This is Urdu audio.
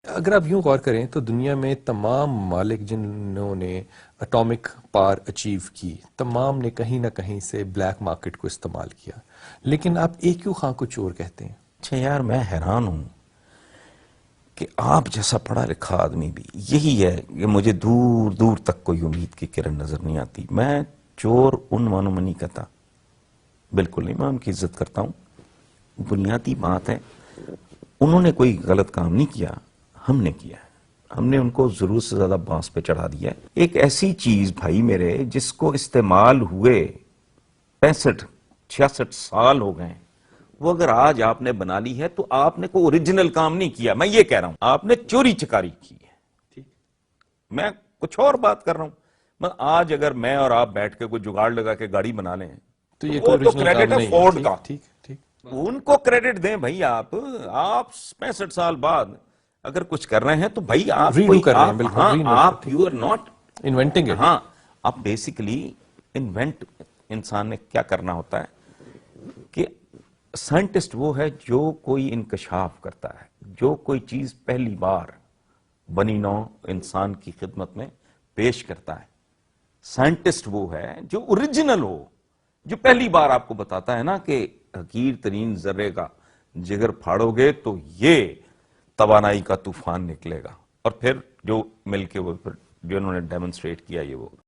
اگر آپ یوں غور کریں تو دنیا میں تمام ممالک جنہوں نے اٹامک پار اچیو کی، تمام نے کہیں نہ کہیں سے بلیک مارکیٹ کو استعمال کیا، لیکن آپ اے کیو خان کو چور کہتے ہیں۔ اچھا یار، میں حیران ہوں کہ آپ جیسا پڑھا لکھا آدمی بھی یہی ہے کہ مجھے دور دور تک کوئی امید کی کرن نظر نہیں آتی۔ میں چور ان معنوں میں نہیں کہتا، بالکل نہیں، میں ان کی عزت کرتا ہوں۔ بنیادی بات ہے، انہوں نے کوئی غلط کام نہیں کیا، ہم نے کیا ہے۔ ہم نے ان کو ضرورت سے زیادہ بانس پہ چڑھا دیا ہے۔ ایک ایسی چیز بھائی میرے جس کو استعمال ہوئے 65-66 سال ہو گئے ہیں، وہ اگر آج آپ نے بنا لی ہے تو آپ نے کوئی اوریجنل کام نہیں کیا، میں یہ کہہ رہا ہوں آپ نے چوری چکاری کی ہے۔ میں کچھ اور بات کر رہا ہوں۔ آج اگر میں اور آپ بیٹھ کے کوئی جگاڑ لگا کے گاڑی بنا لیں تو تو یہ وہ کوئی تو اوریجنل کام کریڈٹ ہے نہیں ہے۔ فورڈ ٹھیک کا، ٹھیک ٹھیک۔ ان کو کریڈٹ دیں بھائی۔ آپ 65 سال بعد اگر کچھ کر رہے ہیں تو بھائی آپ ری ڈو کوئی کر رہے ہیں، آپ بالکل ہاں ری انوینٹ آپ کرتے یو آر ناٹ، ہیں، انوینٹنگ اٹ۔ ہاں آپ بیسیکلی انوینٹ، انسان نے کیا کرنا ہوتا ہے کہ سائنٹسٹ وہ ہے جو کوئی انکشاف کرتا ہے، جو کوئی چیز پہلی بار بنی نوع انسان کی خدمت میں پیش کرتا ہے۔ سائنٹسٹ وہ ہے جو اوریجنل ہو، جو پہلی بار آپ کو بتاتا ہے نا کہ حقیر ترین ذرے کا جگر پھاڑو گے تو یہ توانائی کا طوفان نکلے گا، اور پھر جو مل کے وہ پھر جو انہوں نے ڈیمونسٹریٹ کیا یہ وہ